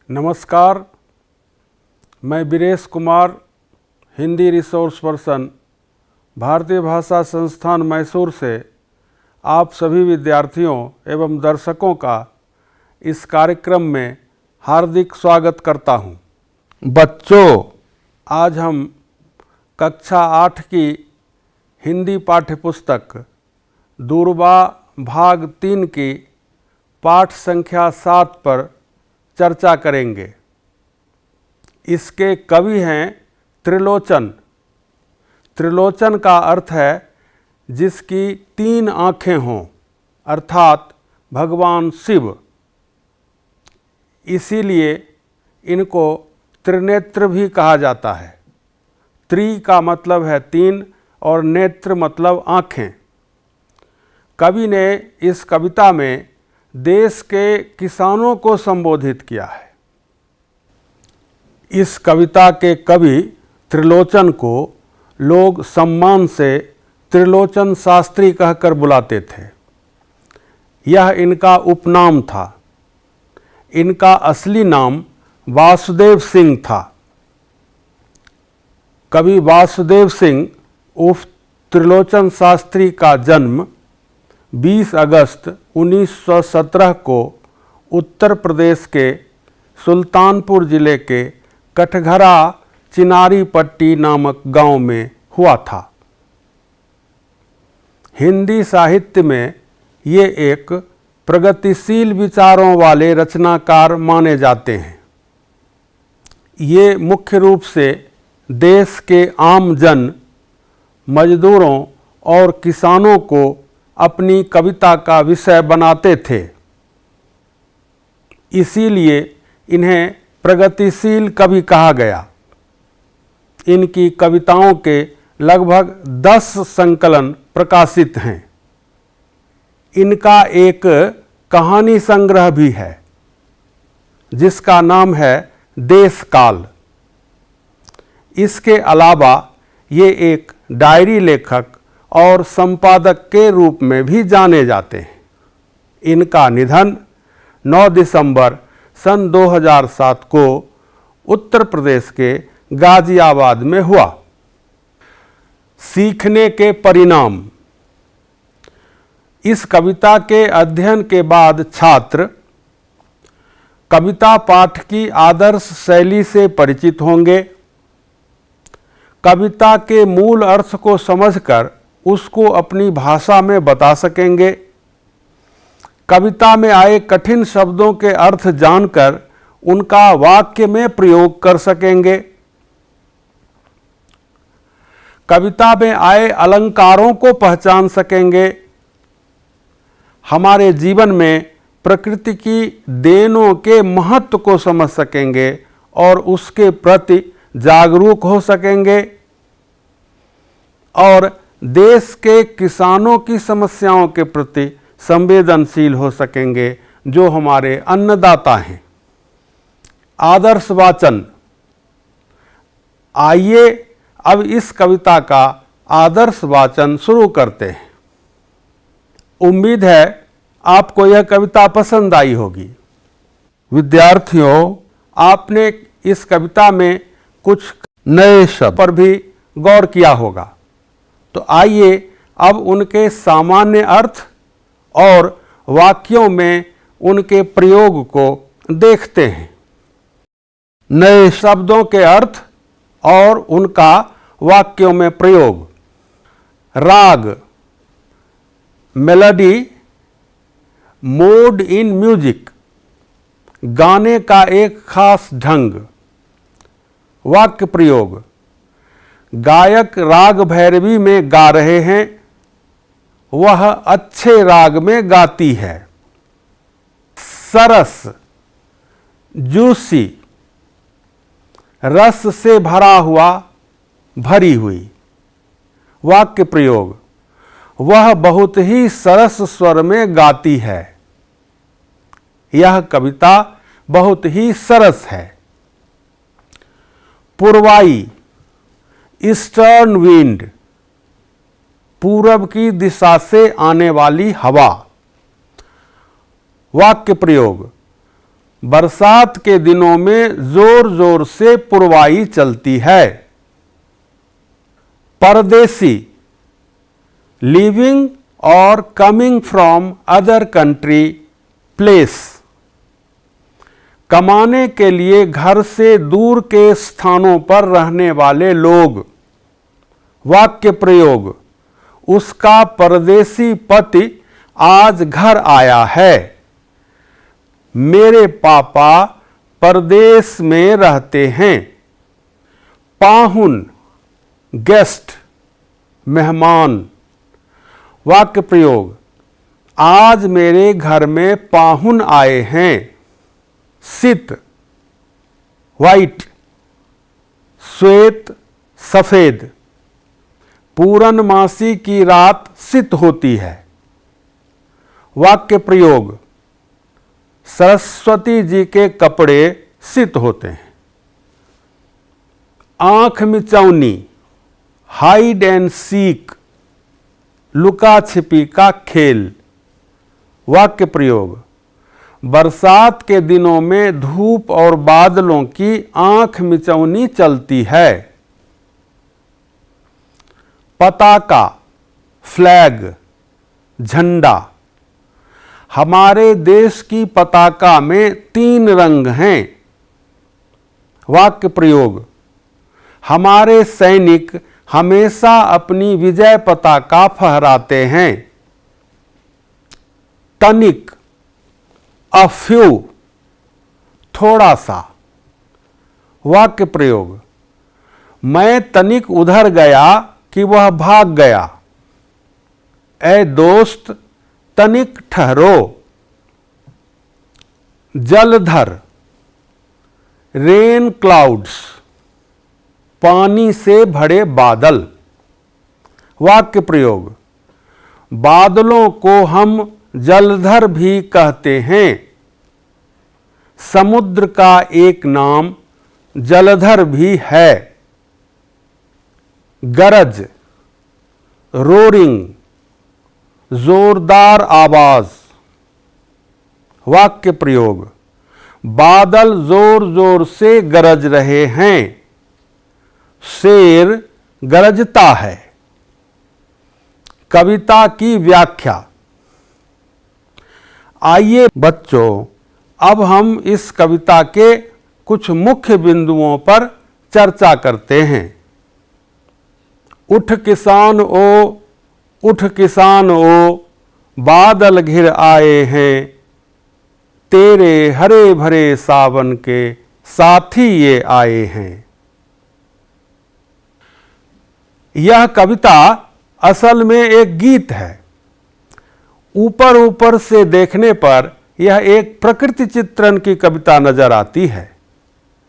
नमस्कार, मैं Viresh Kumar, Hindi resource person, भारतीय भाषा संस्थान मैसूर से आप सभी विद्यार्थियों एवं दर्शकों का इस कार्यक्रम में हार्दिक स्वागत करता हूं। बच्चों, आज हम कक्षा 8 की हिंदी पाठ्यपुस्तक दूरबा भाग 3 की पाठ संख्या 7 पर चर्चा करेंगे। इसके कवि हैं त्रिलोचन। त्रिलोचन का अर्थ है जिसकी 3 आँखें हों, अर्थात भगवान शिव। इसीलिए इनको त्रिनेत्र भी कहा जाता है। त्रि का मतलब है 3 और नेत्र मतलब आँखें। कवि ने इस कविता में देश के किसानों को संबोधित किया है। इस कविता के कवि त्रिलोचन को लोग सम्मान से त्रिलोचन शास्त्री कहकर बुलाते थे। यह इनका उपनाम था। इनका असली नाम वासुदेव सिंह था। कवि वासुदेव सिंह उर्फ त्रिलोचन शास्त्री का जन्म 20 अगस्त 1917 को उत्तर प्रदेश के सुल्तानपुर जिले के कटघरा चिनारी पट्टी नामक गांव में हुआ था। हिंदी साहित्य में ये एक प्रगतिशील विचारों वाले रचनाकार माने जाते हैं। ये मुख्य रूप से देश के आम जन, मजदूरों और किसानों को अपनी कविता का विषय बनाते थे। इसीलिए इन्हें प्रगतिशील कवि कहा गया। इनकी कविताओं के लगभग 10 संकलन प्रकाशित हैं। इनका एक कहानी संग्रह भी है जिसका नाम है देश काल। इसके अलावा ये एक डायरी लेखक और संपादक के रूप में भी जाने जाते हैं। इनका निधन 9 दिसंबर सन 2007 को उत्तर प्रदेश के गाजियाबाद में हुआ। सीखने के परिणाम। इस कविता के अध्ययन के बाद छात्र कविता पाठ की आदर्श शैली से परिचित होंगे। कविता के मूल अर्थ को समझकर उसको अपनी भाषा में बता सकेंगे। कविता में आए कठिन शब्दों के अर्थ जानकर उनका वाक्य में प्रयोग कर सकेंगे। कविता में आए अलंकारों को पहचान सकेंगे। हमारे जीवन में प्रकृति की देनों के महत्व को समझ सकेंगे और उसके प्रति जागरूक हो सकेंगे और देश के किसानों की समस्याओं के प्रति संवेदनशील हो सकेंगे जो हमारे अन्नदाता हैं। आदर्श वाचन। आइए अब इस कविता का आदर्श वाचन शुरू करते हैं। उम्मीद है आपको यह कविता पसंद आई होगी। विद्यार्थियों, आपने इस कविता में कुछ नए शब्द पर भी गौर किया होगा। तो आइए अब उनके सामान्य अर्थ और वाक्यों में उनके प्रयोग को देखते हैं। नए शब्दों के अर्थ और उनका वाक्यों में प्रयोग। राग, मेलोडी, मोड इन म्यूजिक, गाने का एक खास ढंग। वाक्य प्रयोग। गायक राग भैरवी में गा रहे हैं, वह अच्छे राग में गाती है। सरस, जूसी, रस से भरा हुआ, भरी हुई। वाक्य प्रयोग। वह बहुत ही सरस स्वर में गाती है। यह कविता बहुत ही सरस है। पूर्वाई, ईस्टर्न विंड, पूरब की दिशा से आने वाली हवा। वाक्य प्रयोग। बरसात के दिनों में जोर जोर से पुरवाई चलती है। परदेसी, लिविंग और coming from other country, place. कमाने के लिए घर से दूर के स्थानों पर रहने वाले लोग। वाक्य प्रयोग, उसका परदेसी पति आज घर आया है। मेरे पापा परदेश में रहते हैं। पाहुन, गेस्ट, मेहमान। वाक्य प्रयोग, आज मेरे घर में पाहुन आए हैं। सित, वाइट, श्वेत, सफेद। पूर्णमासी की रात सित होती है। वाक्य प्रयोग, सरस्वती जी के कपड़े सित होते हैं। आंख मिचौनी, हाइड एंड सीक, लुका छिपी का खेल। वाक्य प्रयोग, बरसात के दिनों में धूप और बादलों की आंख मिचौनी चलती है। पताका, फ्लैग, झंडा। हमारे देश की पताका में 3 रंग हैं। वाक्य प्रयोग, हमारे सैनिक हमेशा अपनी विजय पताका फहराते हैं। तनिक, अ फ्यू, थोड़ा सा। वाक्य प्रयोग, मैं तनिक उधर गया कि वह भाग गया। ऐ दोस्त, तनिक ठहरो। जलधर, रेन क्लाउड्स, पानी से भरे बादल। वाक्य प्रयोग, बादलों को हम जलधर भी कहते हैं। समुद्र का एक नाम जलधर भी है। गरज, रोरिंग, जोरदार आवाज। वाक्य प्रयोग, बादल जोर जोर से गरज रहे हैं। शेर गरजता है। कविता की व्याख्या। आइए बच्चों, अब हम इस कविता के कुछ मुख्य बिंदुओं पर चर्चा करते हैं। उठ किसान ओ, उठ किसान ओ, बादल घिर आए हैं। तेरे हरे भरे सावन के साथी ये आए हैं। यह कविता असल में एक गीत है। ऊपर ऊपर से देखने पर यह एक प्रकृति चित्रण की कविता नजर आती है,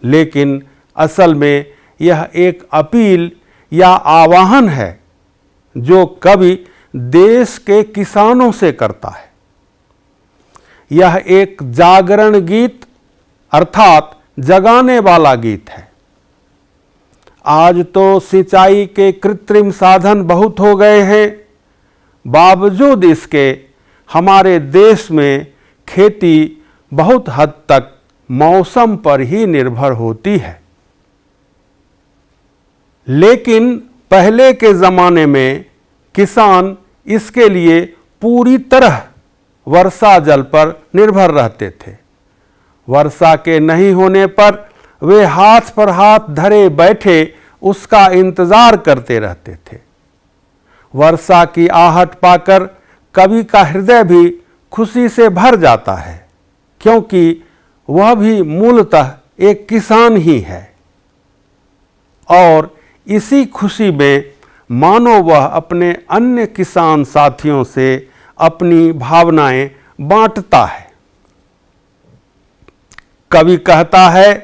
लेकिन असल में यह एक अपील या आह्वान है जो कवि देश के किसानों से करता है। यह एक जागरण गीत अर्थात जगाने वाला गीत है। आज तो सिंचाई के कृत्रिम साधन बहुत हो गए हैं, बावजूद इसके हमारे देश में खेती बहुत हद तक मौसम पर ही निर्भर होती है। लेकिन पहले के ज़माने में किसान इसके लिए पूरी तरह वर्षा जल पर निर्भर रहते थे। वर्षा के नहीं होने पर वे हाथ पर हाथ धरे बैठे उसका इंतजार करते रहते थे। वर्षा की आहट पाकर कवि का हृदय भी खुशी से भर जाता है, क्योंकि वह भी मूलतः एक किसान ही है। और इसी खुशी में मानो वह अपने अन्य किसान साथियों से अपनी भावनाएं बांटता है। कवि कहता है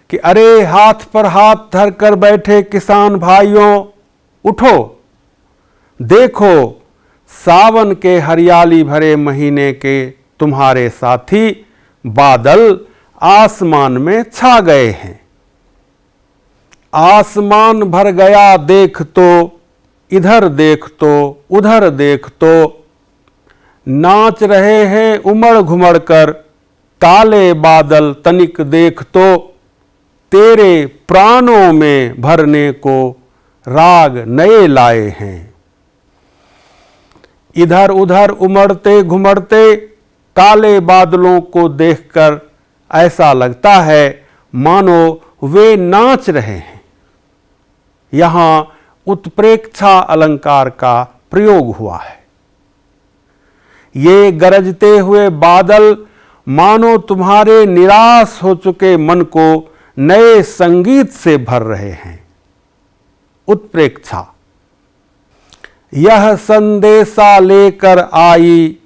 कि अरे हाथ पर हाथ धरकर बैठे किसान भाइयों, उठो, देखो सावन के हरियाली भरे महीने के तुम्हारे साथी बादल आसमान में छा गए हैं। आसमान भर गया देख तो, इधर देख तो उधर देख तो, नाच रहे हैं उमड़ घुमड़ कर काले बादल तनिक देख तो तेरे प्राणों में भरने को राग नए लाए हैं। इधर उधर उमड़ते घुमड़ते काले बादलों को देखकर ऐसा लगता है मानो वे नाच रहे हैं। यहां उत्प्रेक्षा अलंकार का प्रयोग हुआ है। ये गरजते हुए बादल मानो तुम्हारे निराश हो चुके मन को नए संगीत से भर रहे हैं। उत्प्रेक्षा। यह संदेशा लेकर आई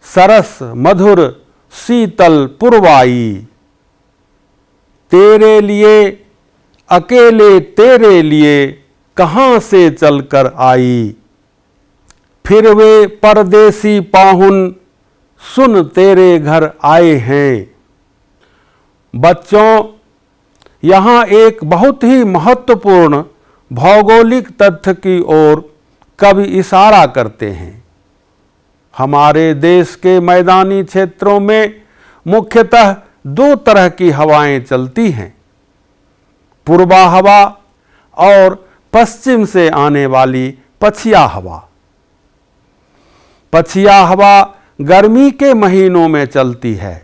सरस मधुर शीतल पुरवाई, तेरे लिए अकेले तेरे लिए कहां से चलकर आई। फिर वे परदेसी पाहुन सुन तेरे घर आए हैं। बच्चों, यहाँ एक बहुत ही महत्वपूर्ण भौगोलिक तथ्य की ओर कवि इशारा करते हैं। हमारे देश के मैदानी क्षेत्रों में मुख्यतः दो तरह की हवाएं चलती हैं, पूर्वा हवा और पश्चिम से आने वाली पछिया हवा। पछिया हवा गर्मी के महीनों में चलती है।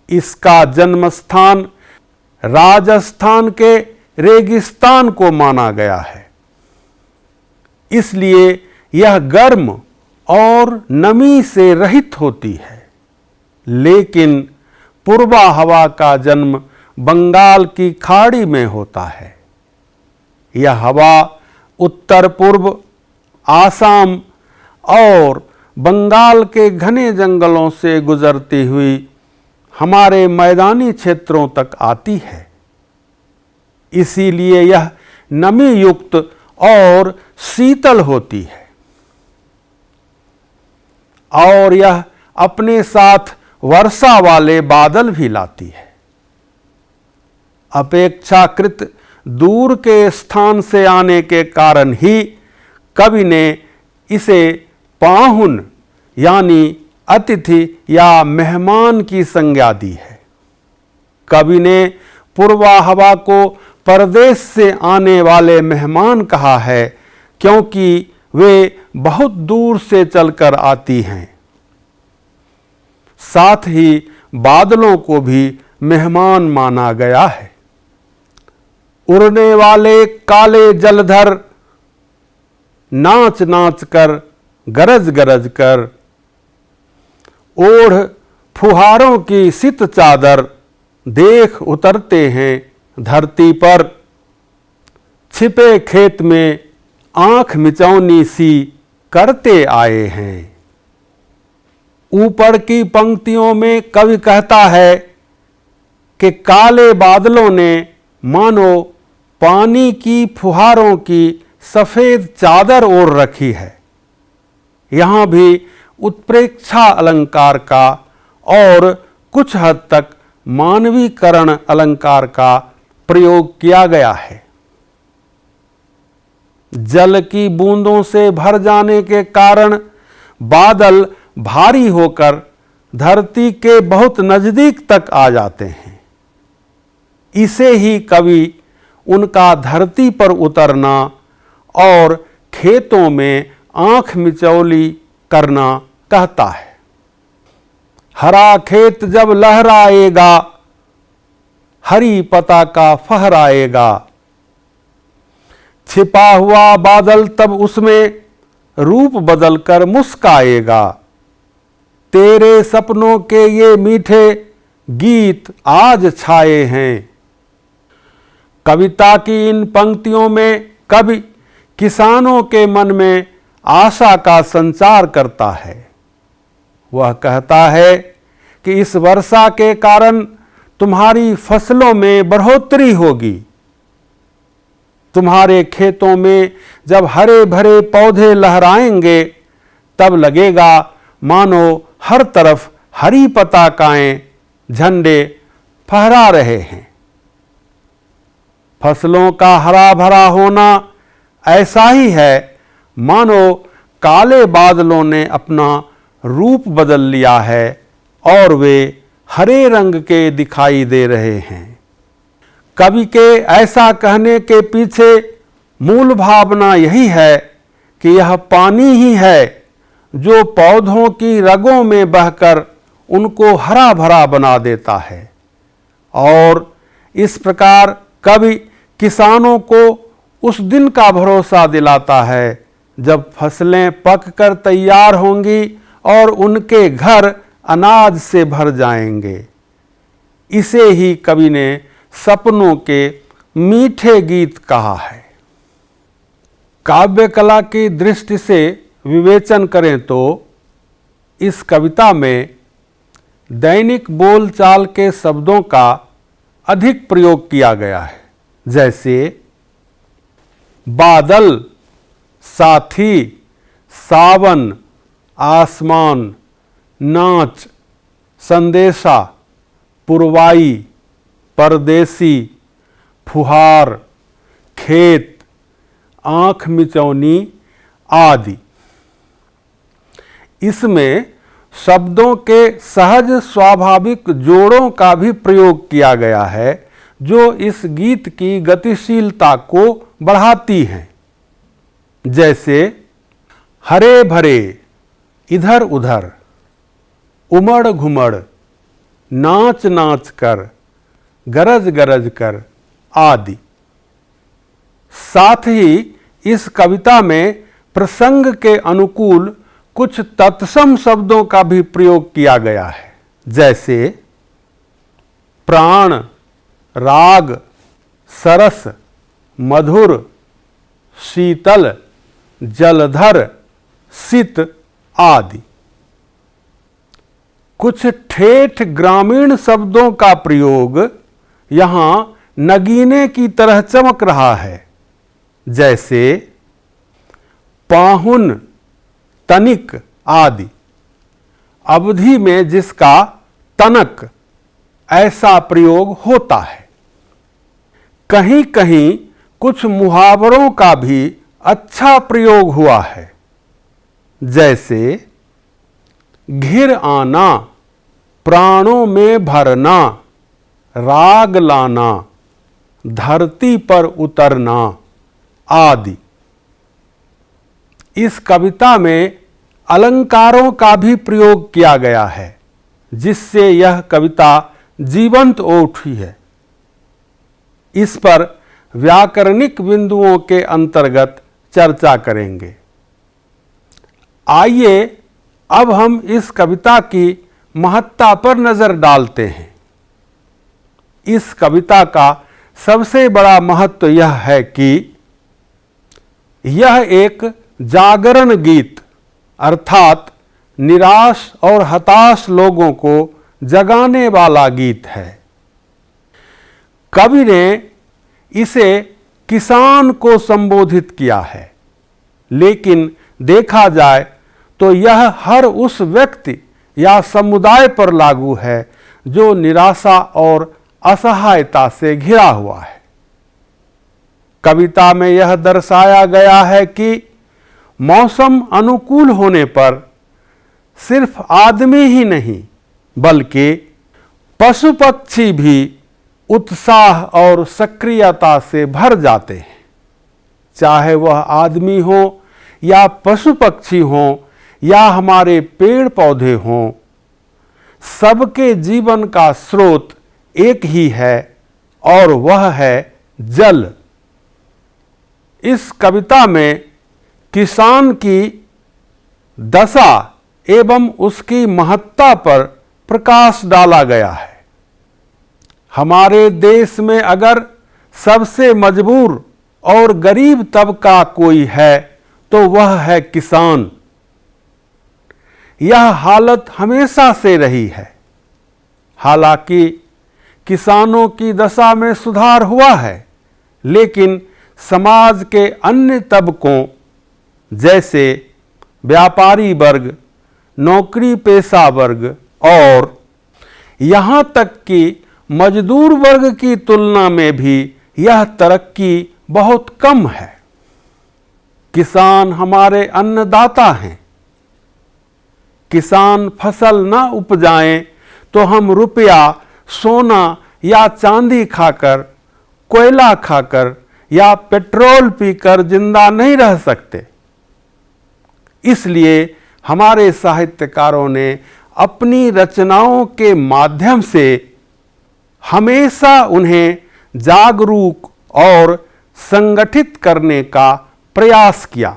इसका जन्म स्थान राजस्थान के रेगिस्तान को माना गया है, इसलिए यह गर्म और नमी से रहित होती है। लेकिन पूर्वा हवा का जन्म बंगाल की खाड़ी में होता है। यह हवा उत्तर पूर्व आसाम और बंगाल के घने जंगलों से गुजरती हुई हमारे मैदानी क्षेत्रों तक आती है। इसीलिए यह नमी युक्त और शीतल होती है और यह अपने साथ वर्षा वाले बादल भी लाती है। अपेक्षाकृत दूर के स्थान से आने के कारण ही कवि ने इसे पाहुन यानी अतिथि या मेहमान की संज्ञा दी है। कवि ने पूर्वा हवा को परदेश से आने वाले मेहमान कहा है, क्योंकि वे बहुत दूर से चलकर आती हैं। साथ ही बादलों को भी मेहमान माना गया है। उड़ने वाले काले जलधर नाच नाच कर गरज गरज कर, ओढ़ फुहारों की शीत चादर देख उतरते हैं धरती पर। छिपे खेत में आंख मिचौनी सी करते आए हैं। ऊपर की पंक्तियों में कवि कहता है कि काले बादलों ने मानो पानी की फुहारों की सफेद चादर ओढ़ रखी है। यहाँ भी उत्प्रेक्षा अलंकार का और कुछ हद तक मानवीकरण अलंकार का प्रयोग किया गया है। जल की बूंदों से भर जाने के कारण बादल भारी होकर धरती के बहुत नजदीक तक आ जाते हैं। इसे ही कवि उनका धरती पर उतरना और खेतों में आंख मिचौली करना कहता है। हरा खेत जब लहराएगा, हरी पताका फहराएगा। छिपा हुआ बादल तब उसमें रूप बदलकर मुस्काएगा। तेरे सपनों के ये मीठे गीत आज छाए हैं। कविता की इन पंक्तियों में कवि किसानों के मन में आशा का संचार करता है। वह कहता है कि इस वर्षा के कारण तुम्हारी फसलों में बढ़ोतरी होगी। तुम्हारे खेतों में जब हरे भरे पौधे लहराएंगे, तब लगेगा मानो हर तरफ हरी पताकाएं, झंडे फहरा रहे हैं। फसलों का हरा भरा होना ऐसा ही है मानो काले बादलों ने अपना रूप बदल लिया है और वे हरे रंग के दिखाई दे रहे हैं। कवि के ऐसा कहने के पीछे मूल भावना यही है कि यह पानी ही है जो पौधों की रगों में बहकर उनको हरा भरा बना देता है। और इस प्रकार कवि किसानों को उस दिन का भरोसा दिलाता है जब फसलें पककर तैयार होंगी और उनके घर अनाज से भर जाएंगे। इसे ही कवि ने सपनों के मीठे गीत कहा है। काव्य कला की दृष्टि से विवेचन करें तो इस कविता में दैनिक बोलचाल के शब्दों का अधिक प्रयोग किया गया है, जैसे बादल, साथी, सावन, आसमान, नाच, संदेशा, पुरवाई, परदेसी, फुहार, खेत, आँख मिचौनी आदि। इसमें शब्दों के सहज स्वाभाविक जोड़ों का भी प्रयोग किया गया है जो इस गीत की गतिशीलता को बढ़ाती हैं। जैसे हरे भरे, इधर उधर, उमड़ घुमड़, नाच नाच कर, गरज गरज कर आदि। साथ ही इस कविता में प्रसंग के अनुकूल कुछ तत्सम शब्दों का भी प्रयोग किया गया है, जैसे प्राण, राग, सरस, मधुर, शीतल, जलधर, सित आदि। कुछ ठेठ ग्रामीण शब्दों का प्रयोग यहाँ नगीने की तरह चमक रहा है, जैसे पाहुन, तनिक आदि। अवधि में जिसका तनक ऐसा प्रयोग होता है। कहीं कहीं कुछ मुहावरों का भी अच्छा प्रयोग हुआ है, जैसे घिर आना, प्राणों में भरना, राग लाना, धरती पर उतरना आदि। इस कविता में अलंकारों का भी प्रयोग किया गया है, जिससे यह कविता जीवंत हो उठी है। इस पर व्याकरणिक बिंदुओं के अंतर्गत चर्चा करेंगे। आइए अब हम इस कविता की महत्ता पर नजर डालते हैं। इस कविता का सबसे बड़ा महत्व यह है कि यह एक जागरण गीत अर्थात निराश और हताश लोगों को जगाने वाला गीत है। कवि ने इसे किसान को संबोधित किया है, लेकिन देखा जाए तो यह हर उस व्यक्ति या समुदाय पर लागू है जो निराशा और असहायता से घिरा हुआ है। कविता में यह दर्शाया गया है कि मौसम अनुकूल होने पर सिर्फ आदमी ही नहीं बल्कि पशु पक्षी भी उत्साह और सक्रियता से भर जाते हैं। चाहे वह आदमी हो या पशु पक्षी हो या हमारे पेड़ पौधे हों, सबके जीवन का स्रोत एक ही है और वह है जल। इस कविता में किसान की दशा एवं उसकी महत्ता पर प्रकाश डाला गया है। हमारे देश में अगर सबसे मजबूर और गरीब तबका कोई है तो वह है किसान। यह हालत हमेशा से रही है। हालांकि किसानों की दशा में सुधार हुआ है, लेकिन समाज के अन्य तबकों जैसे व्यापारी वर्ग, नौकरी पेशा वर्ग और यहाँ तक कि मजदूर वर्ग की तुलना में भी यह तरक्की बहुत कम है। किसान हमारे अन्नदाता हैं। किसान फसल न उपजाएं तो हम रुपया, सोना या चांदी खाकर, कोयला खाकर या पेट्रोल पीकर जिंदा नहीं रह सकते। इसलिए हमारे साहित्यकारों ने अपनी रचनाओं के माध्यम से हमेशा उन्हें जागरूक और संगठित करने का प्रयास किया।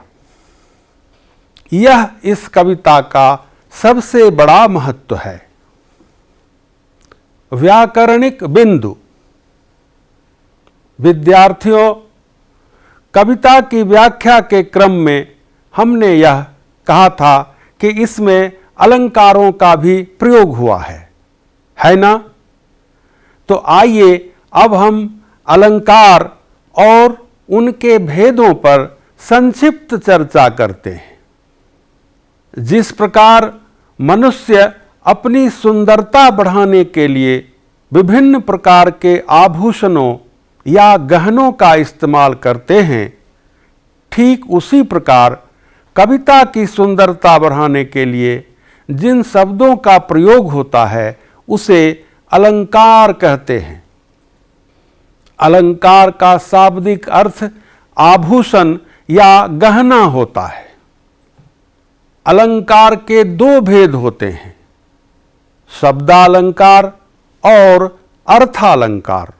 यह इस कविता का सबसे बड़ा महत्व है। व्याकरणिक बिंदु। विद्यार्थियों, कविता की व्याख्या के क्रम में हमने यह कहा था कि इसमें अलंकारों का भी प्रयोग हुआ है ना? तो आइए अब हम अलंकार और उनके भेदों पर संक्षिप्त चर्चा करते हैं। जिस प्रकार मनुष्य अपनी सुंदरता बढ़ाने के लिए विभिन्न प्रकार के आभूषणों या गहनों का इस्तेमाल करते हैं, ठीक उसी प्रकार कविता की सुंदरता बढ़ाने के लिए जिन शब्दों का प्रयोग होता है उसे अलंकार कहते हैं। अलंकार का शाब्दिक अर्थ आभूषण या गहना होता है। अलंकार के दो भेद होते हैं, शब्दालंकार और अर्थालंकार।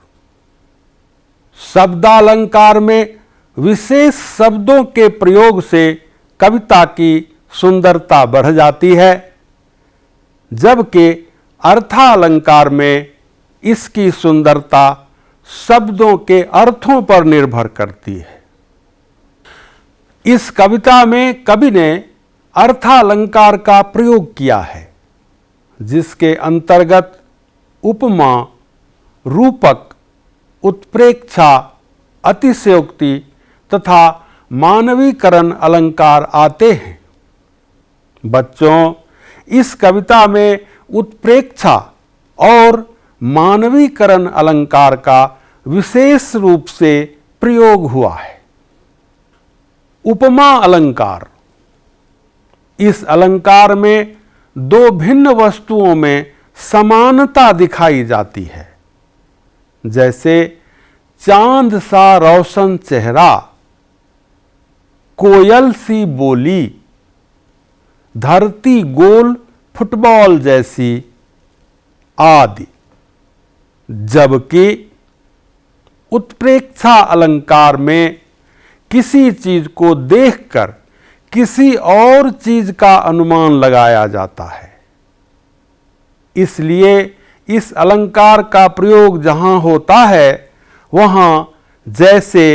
शब्दालंकार में विशेष शब्दों के प्रयोग से कविता की सुंदरता बढ़ जाती है, जबकि अर्थालंकार में इसकी सुंदरता शब्दों के अर्थों पर निर्भर करती है। इस कविता में कवि ने अर्थालंकार का प्रयोग किया है, जिसके अंतर्गत उपमा, रूपक, उत्प्रेक्षा, अतिशयोक्ति तथा मानवीकरण अलंकार आते हैं। बच्चों, इस कविता में उत्प्रेक्षा और मानवीकरण अलंकार का विशेष रूप से प्रयोग हुआ है। उपमा अलंकार। इस अलंकार में दो भिन्न वस्तुओं में समानता दिखाई जाती है, जैसे चांद सा रोशन चेहरा, कोयल सी बोली, धरती गोल फुटबॉल जैसी आदि। जबकि उत्प्रेक्षा अलंकार में किसी चीज को देखकर किसी और चीज का अनुमान लगाया जाता है। इसलिए इस अलंकार का प्रयोग जहां होता है वहां जैसे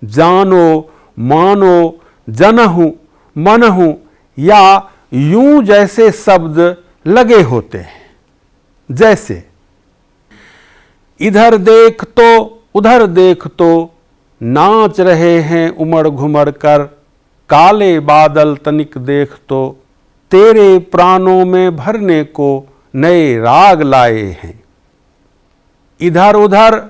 जानो, मानो, जनहु, मनहु या यूं जैसे शब्द लगे होते हैं। जैसे इधर देख तो उधर देख तो नाच रहे हैं उमड़ घुमड़ कर, काले बादल तनिक देख तो तेरे प्राणों में भरने को नए राग लाए हैं। इधर उधर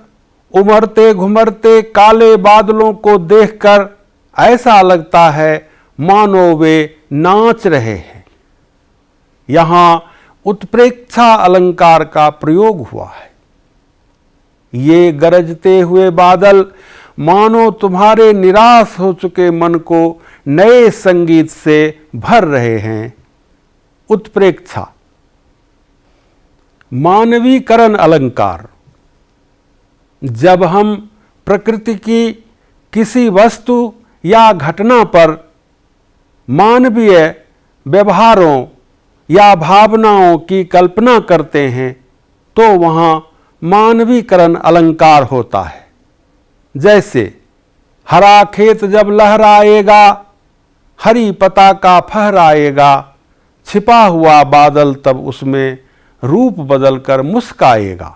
उमड़ते घुमड़ते काले बादलों को देखकर ऐसा लगता है मानो वे नाच रहे हैं। यहां उत्प्रेक्षा अलंकार का प्रयोग हुआ है। ये गरजते हुए बादल मानो तुम्हारे निराश हो चुके मन को नए संगीत से भर रहे हैं। उत्प्रेक्षा। मानवीकरण अलंकार। जब हम प्रकृति की किसी वस्तु या घटना पर मानवीय व्यवहारों या भावनाओं की कल्पना करते हैं तो वहाँ मानवीकरण अलंकार होता है। जैसे हरा खेत जब लहराएगा, हरी पताका फहराएगा, छिपा हुआ बादल तब उसमें रूप बदलकर मुस्काएगा।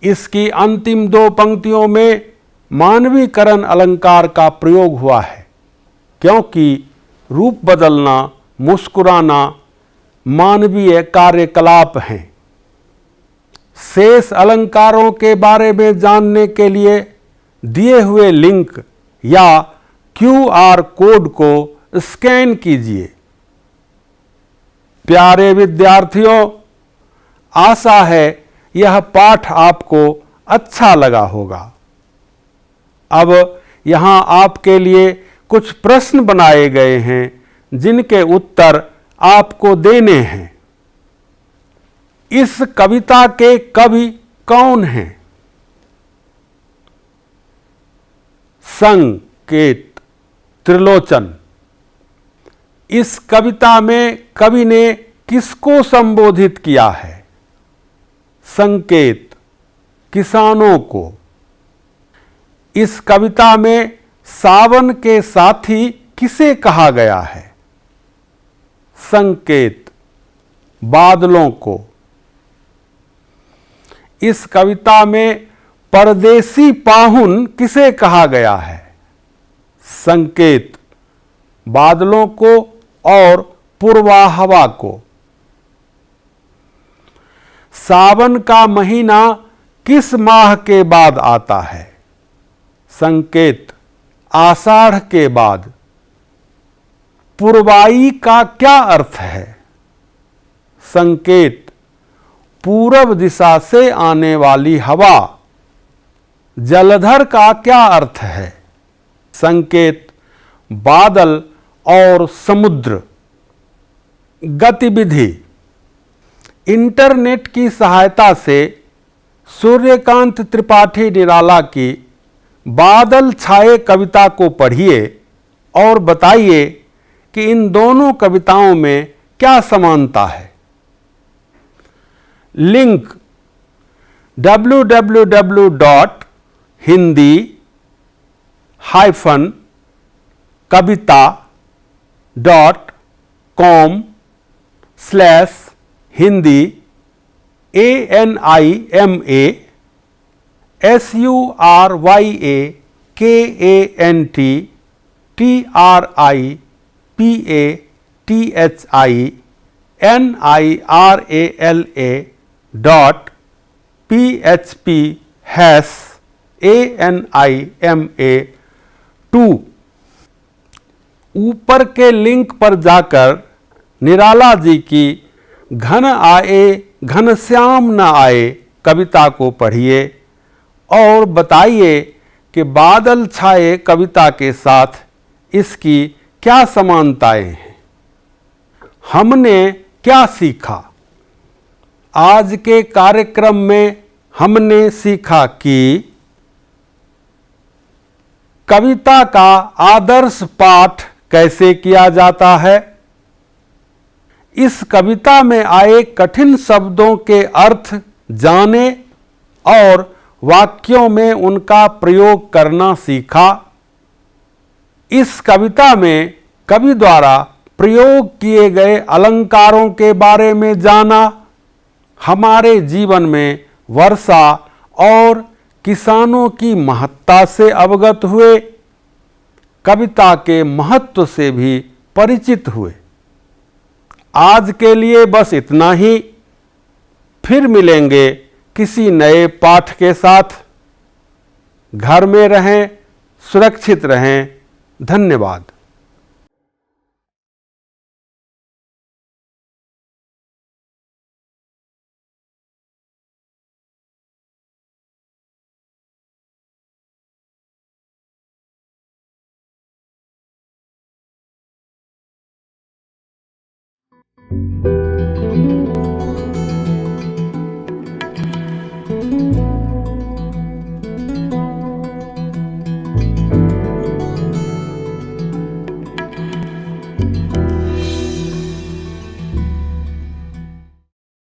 इसकी अंतिम दो पंक्तियों में मानवीकरण अलंकार का प्रयोग हुआ है, क्योंकि रूप बदलना, मुस्कुराना मानवीय कार्यकलाप हैं। शेष अलंकारों के बारे में जानने के लिए दिए हुए लिंक या QR कोड को स्कैन कीजिए। प्यारे विद्यार्थियों, आशा है यह पाठ आपको अच्छा लगा होगा। अब यहाँ आपके लिए कुछ प्रश्न बनाए गए हैं जिनके उत्तर आपको देने हैं। इस कविता के कवि कौन हैं? संकेत त्रिलोचन। इस कविता में कवि ने किसको संबोधित किया है? संकेत किसानों को। इस कविता में सावन के साथी किसे कहा गया है? संकेत बादलों को। इस कविता में परदेसी पाहुन किसे कहा गया है? संकेत बादलों को और पूर्वा हवा को। सावन का महीना किस माह के बाद आता है? संकेत आषाढ़ के बाद। पूर्वाई का क्या अर्थ है? संकेत पूरब दिशा से आने वाली हवा। जलधर का क्या अर्थ है? संकेत बादल और समुद्र। गतिविधि। इंटरनेट की सहायता से सूर्यकांत त्रिपाठी निराला की बादल छाए कविता को पढ़िए और बताइए कि इन दोनों कविताओं में क्या समानता है। Link www.hindi-kavita.com/hindi ANIMA/PHP/ANIMA2। ऊपर के लिंक पर जाकर निराला जी की घन आए घनश्याम न आए कविता को पढ़िए और बताइए कि बादल छाए कविता के साथ इसकी क्या समानताएं हैं। हमने क्या सीखा? आज के कार्यक्रम में हमने सीखा कि कविता का आदर्श पाठ कैसे किया जाता है। इस कविता में आए कठिन शब्दों के अर्थ जाने और वाक्यों में उनका प्रयोग करना सीखा। इस कविता में कवि द्वारा प्रयोग किए गए अलंकारों के बारे में जाना। हमारे जीवन में वर्षा और किसानों की महत्ता से अवगत हुए। कविता के महत्व से भी परिचित हुए। आज के लिए बस इतना ही। फिर मिलेंगे किसी नए पाठ के साथ। घर में रहें, सुरक्षित रहें। धन्यवाद।